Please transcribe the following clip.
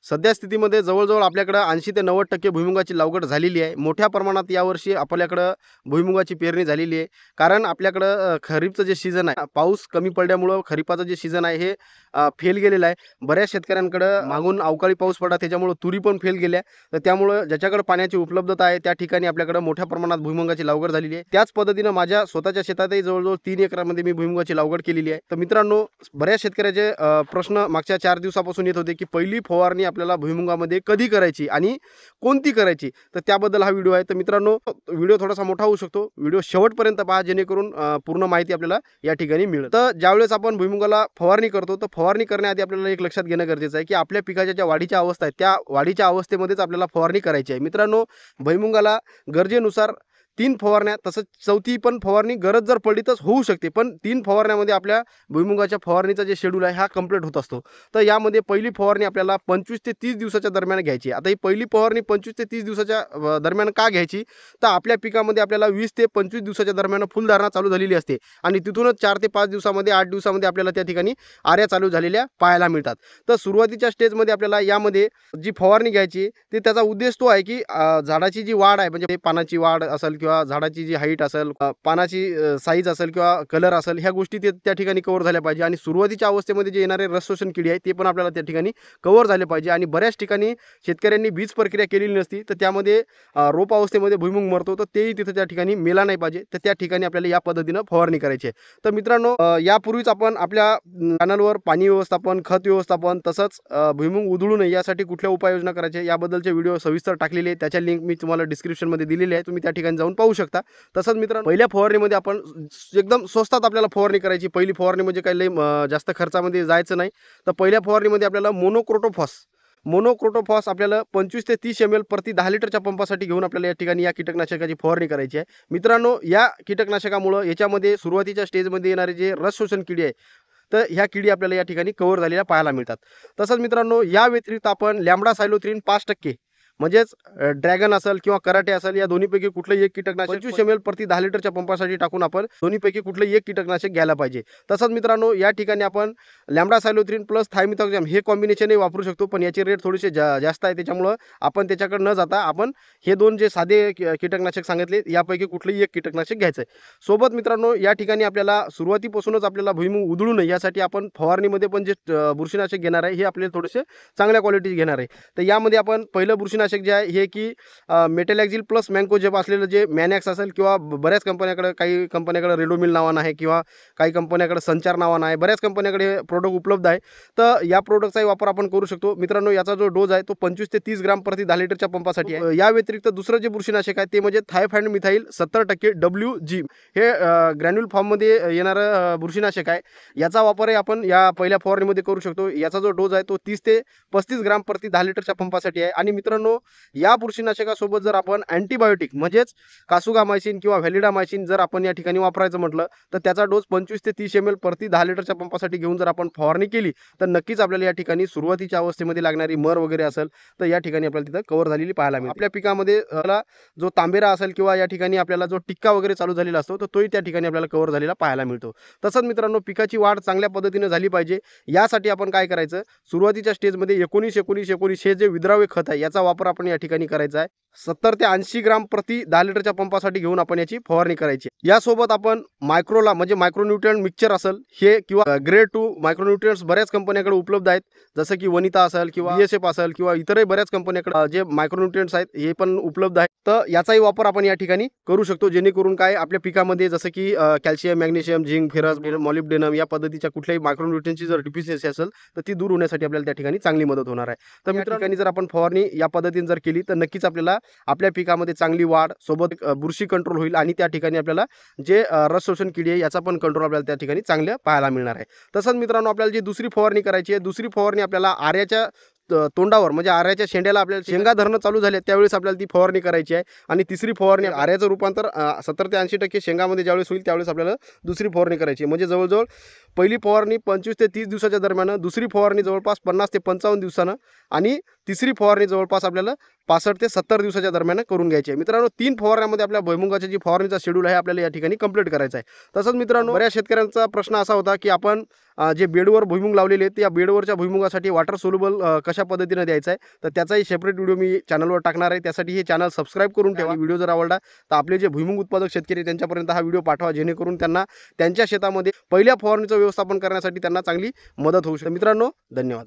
सध्या स्थितीमध्ये जवळजवळ आपल्याकडं 80 ते 90% भुईमुगाची लागवड झालेली आहे. मोठ्या प्रमाणात यावर्षी आपल्याकडं भुईमुगाची पेरणी झालेली आहे. कारण आपल्याकडं खरीपचं जे सीझन आहे, पाऊस कमी पडल्यामुळं खरीपाचं जे सीझन आहे हे फेल गेलेलं आहे. बऱ्याच शेतकऱ्यांकडं मागून अवकाळी पाऊस पडला, त्याच्यामुळं तुरी पण फेल गेल्या. तर त्यामुळं ज्याच्याकडे पाण्याची उपलब्धता आहे त्या ठिकाणी आपल्याकडं मोठ्या प्रमाणात भुईमुगाची लागवड झालेली आहे. त्याच पद्धतीनं माझ्या स्वतःच्या शेतातही जवळजवळ 3 एकरामध्ये मी भुईमुगाची लागवड केलेली आहे. तर मित्रांनो, बऱ्याच शेतकऱ्याचे प्रश्न मागच्या 4 दिवसापासून येत होते की पहिली फवारणी आपल्याला भुईमुगामध्ये कधी करायची आणि कोणती करायची, तर त्याबद्दल हा व्हिडिओ आहे. तर मित्रांनो, व्हिडिओ थोडासा मोठा होऊ शकतो, व्हिडिओ शेवटपर्यंत पहा जेणेकरून पूर्ण माहिती आपल्याला या ठिकाणी मिळेल. तर ज्यावेळेस आपण भुईमुगाला फवारणी करतो, तर फवारणी करण्याआधी आपल्याला एक लक्षात घेणं गरजेचं आहे की आपल्या पिकाच्या ज्या वाढीच्या अवस्था आहेत त्या वाढीच्या अवस्थेमध्येच आपल्याला फवारणी करायची आहे. मित्रांनो, भुईमुगाला गरजेनुसार 3 फवारण्या, तसंच चौथी पण फवारणी गरज जर पडली तर होऊ शकते, पण 3 फवारण्यामध्ये आपल्या भुईमुगाच्या फवारणीचा जे शेड्यूल आहे हा कंप्लीट होत असतो. तर यामध्ये पहिली फवारणी आपल्याला 25 ते 30 दिवसाच्या दरम्यान घ्यायची. आता ही पहिली फवारणी 25 ते 30 दिवसाच्या दरम्यान का घ्यायची, तर आपल्या पिकामध्ये आपल्याला 20 ते 25 दिवसाच्या दरम्यान फुलधारणा चालू झालेली असते आणि तिथूनच 4 ते 5 दिवसामध्ये 8 दिवसामध्ये आपल्याला त्या ठिकाणी आऱ्या चालू झालेल्या पाहायला मिळतात. तर सुरुवातीच्या स्टेजमध्ये आपल्याला यामध्ये जी फवारणी घ्यायची ते त्याचा उद्देश तो आहे की झाडाची जी वाढ आहे, म्हणजे पानाची वाढ असेल किंवा झाडाची जी हाईट असेल, पानाची साईज असेल किंवा कलर असेल, ह्या गोष्टी त्या ठिकाणी कव्हर झाल्या पाहिजे. आणि सुरुवातीच्या अवस्थेमध्ये जे येणारे रस शोषण किडी आहे ते पण आपल्याला त्या ठिकाणी कव्हर झाले पाहिजे. आणि बऱ्याच ठिकाणी शेतकऱ्यांनी बीज प्रक्रिया केलेली नसती, तर त्यामध्ये रोप अवस्थेमध्ये भुईमुग मरतो, तर तेही तिथे त्या ठिकाणी मेला नाही पाहिजे. तर त्या ठिकाणी आपल्याला या पद्धतीनं फवारणी करायची आहे. तर मित्रांनो, यापूर्वीच आपण आपल्या चॅनलवर पाणी व्यवस्थापन, खत व्यवस्थापन, तसंच भुईमुग उधळू नये यासाठी कुठल्या उपाययोजना करायच्या याबद्दलचे व्हिडिओ सविस्तर टाकलेले आहे. त्याच्या लिंक मी तुम्हाला डिस्क्रिप्शनमध्ये दिलेली आहे, तुम्ही त्या ठिकाणी जाऊन पाहू शकता. तसंच मित्रांनो, पहिल्या फवारणीमध्ये आपण एकदम स्वस्तात आपल्याला फवारणी करायची. पहिली फवारणी म्हणजे काही लई जास्त खर्चामध्ये जायचं नाही. तर पहिल्या फवारणीमध्ये आपल्याला मोनोक्रोटोफॉस आपल्याला 25 ते 30 ml प्रति 10 लिटरच्या पंपासाठी घेऊन आपल्याला या ठिकाणी या कीटकनाशकाची फवारणी करायची आहे. मित्रांनो, या कीटकनाशकामुळं याच्यामध्ये सुरुवातीच्या स्टेजमध्ये येणारे जे रस शोषण किडी आहे, तर ह्या किडी आपल्याला या ठिकाणी कव्हर झालेल्या पाहायला मिळतात. तसंच मित्रांनो, या व्यतिरिक्त आपण लॅम्बडा सायलोथ्रिन 5% म्हणजेच ड्रॅगन असेल किंवा कराटे असेल, या दोन्हीपैकी कुठलंही एक कीटकनाशक 25 ml प्रति 10 लिटरच्या पंपासाठी टाकून आपण दोन्हीपैकी कुठलंही एक कीटकनाशक घ्यायला पाहिजे. तसंच मित्रांनो, या ठिकाणी आपण लॅम्बडा सायलोथ्रिन प्लस थायमिथॉक्झॅम हे कॉम्बिनेशनही वापरू शकतो, पण याचे रेट थोडेसे जास्त आहे. त्याच्यामुळं आपण त्याच्याकडे न जाता आपण हे दोन जे साधे कीटकनाशक सांगितले यापैकी कुठलंही एक कीटकनाशक घ्यायचं आहे. सोबत मित्रांनो, या ठिकाणी आपल्याला सुरुवातीपासूनच आपल्याला भुईमुग उधळू नये यासाठी आपण फवारणीमध्ये पण जे बुरशीनाशक घेणार आहे हे आपल्याला थोडेसे चांगल्या क्वालिटीचे घेणार आहे. तर यामध्ये आपण पहिलं बुरशीनाशक जे आहे हे की मेटॅलॅक्झिल प्लस मँकोजेब असलेलं जे मॅनॅक्स असेल, किंवा बऱ्याच कंपन्याकडे, काही कंपन्याकडे रेडोमिल नावानं आहे किंवा काही कंपन्याकडे संचार नावानं आहे, बऱ्याच कंपन्याकडे हे प्रोडक्ट उपलब्ध आहे. तर या प्रोडक्टचाही वापर आपण करू शकतो. मित्रांनो, याचा जो डोज आहे तो 25 ते 30 ग्राम प्रति 10 लिटरच्या पंपासाठी आहे. या व्यतिरिक्त दुसरं जे बुरशीनाशक आहे ते म्हणजे थायफॅन्ड मिथाईल 70% WG, हे ग्रॅन्युल फॉर्ममध्ये येणारं बुरशीनाशक आहे. याचा वापरही आपण या पहिल्या फवारणीमध्ये करू शकतो. याचा जो डोज आहे तो 30 ते 35 ग्राम प्रति 10 लिटरच्या पंपासाठी आहे. आणि मित्रांनो, या बुरशीनाशकासोबत जर आपण अँटीबायोटिक म्हणजेच कासुगामायसिन किंवा व्हॅलिडामायसिन जर आपण या ठिकाणी वापरायचं म्हटलं, तर त्याचा डोस 25 ते 30 ml प्रति 10 लिटरच्या पंपासाठी घेऊन जर आपण फवारणी केली, तर नक्कीच आपल्याला या ठिकाणी सुरुवातीच्या अवस्थेमध्ये लागणारी मर वगैरे असेल, तर या ठिकाणी आपल्याला तिथं कव्हर झालेली पाहायला मिळेल. आपल्या पिकामध्ये जो तांबेरा असेल किंवा या ठिकाणी आपल्याला जो टिक्का वगैरे चालू झालेला असतो, तर तोही त्या ठिकाणी आपल्याला कव्हर झालेला पाहायला मिळतो. तसंच मित्रांनो, पिकाची वाढ चांगल्या पद्धतीने झाली पाहिजे यासाठी आपण काय करायचं, सुरुवातीच्या स्टेजमध्ये 19-19-19 हे जे विद्राव्य खत आहे याचा वापर आपण या ठिकाणी करायचा आहे. 70 ते 80 ग्राम प्रति 10 लिटरच्या पंपासाठी घेऊन आपण याची फवारणी करायची. यासोबत आपण मायक्रोला म्हणजे मायक्रोन्यूट्रिएंट मिक्सचर असेल हे, किंवा ग्रेड 2 मायक्रोन्यूट्रिएंट्स बऱ्याच कंपन्याकडे उपलब्ध आहेत, जसं की वनिता असेल किंवा BSF असेल किंवा इतरही बऱ्याच कंपन्याकडे जे मायक्रोन्यूट्रिएंट्स आहेत हे पण उपलब्ध आहेत. तर याचाही वापर आपण या ठिकाणी करू शकतो, जेणेकरून काय आपल्या पिकामध्ये जसं की calcium, magnesium, zinc, ferrous, molybdenum या पद्धतीच्या कुठल्याही मायक्रोन्यूट्रिएंटची जर डिफिशियन्सी असेल तर ती दूर होण्यासाठी आपल्याला त्या ठिकाणी चांगली मदत होणार आहे. तर या ठिकाणी जर आपण फवारणी या पद्धतीने जर केली तर नक्कीच आपल्याला आपल्या पिकामध्ये चांगली वाढ, सोबत बुरशी कंट्रोल होईल आणि त्या ठिकाणी आपल्याला जे रस शोषण किडी आहे याचा पण कंट्रोल आपल्याला त्या ठिकाणी चांगलं पाहायला मिळणार आहे. तसंच मित्रांनो, आपल्याला जी दुसरी फवारणी करायची आहे, दुसरी फवारणी आपल्याला आऱ्याच्या तोंडावर म्हणजे आऱ्याच्या शेंड्याला आपल्याला शेंगा धरणं चालू झाले त्यावेळेस आपल्याला ती फवारणी करायची आहे. आणि तिसरी फवारणी आऱ्याचं रूपांतर 70 ते 80% शेंगामध्ये ज्यावेळेस होईल त्यावेळेस आपल्याला दुसरी फवारणी करायची. म्हणजे जवळजवळ पहिली फवारणी 25 ते 30 दिवसाच्या दरम्यान, दुसरी फवारणी जवळपास 50 ते 55 दिवसानं, आणि तिसरी फवारणी जवळपास आपल्याला 65 ते 70 दिवसाच्या दरम्यान करून घ्यायची आहे. मित्रांनो 3 फवारण्यामध्ये आपल्या भुईमुगाची जी फवारणीचा शेड्यूल आहे आपल्याला या ठिकाणी कंप्लीट करायचा आहे. तसंच मित्रांनो बऱ्याच शेतकऱ्यांचा प्रश्न असा होता की आपण जे बेडवर भुईमुग लावलेले आहेत, या बेडवरच्या भुईमुगासाठी वॉटर सोल्युबल कशा पद्धतीने द्यायचं आहे, तर त्याचाही सेपरेट व्हिडिओ मी चॅनलवर टाकणार आहे. त्यासाठी हे चॅनल सबस्क्राईब करून ठेवा. व्हिडिओ जर आवडला तर आपले जे भुईमुग उत्पादक शेतकरी त्यांच्यापर्यंत हा व्हिडिओ पाठवा, जेणेकरून त्यांना त्यांच्या शेतामध्ये पहिल्या फवारणीचं व्यवस्थापन करण्यासाठी त्यांना चांगली मदत होऊ शकते. मित्रांनो, धन्यवाद.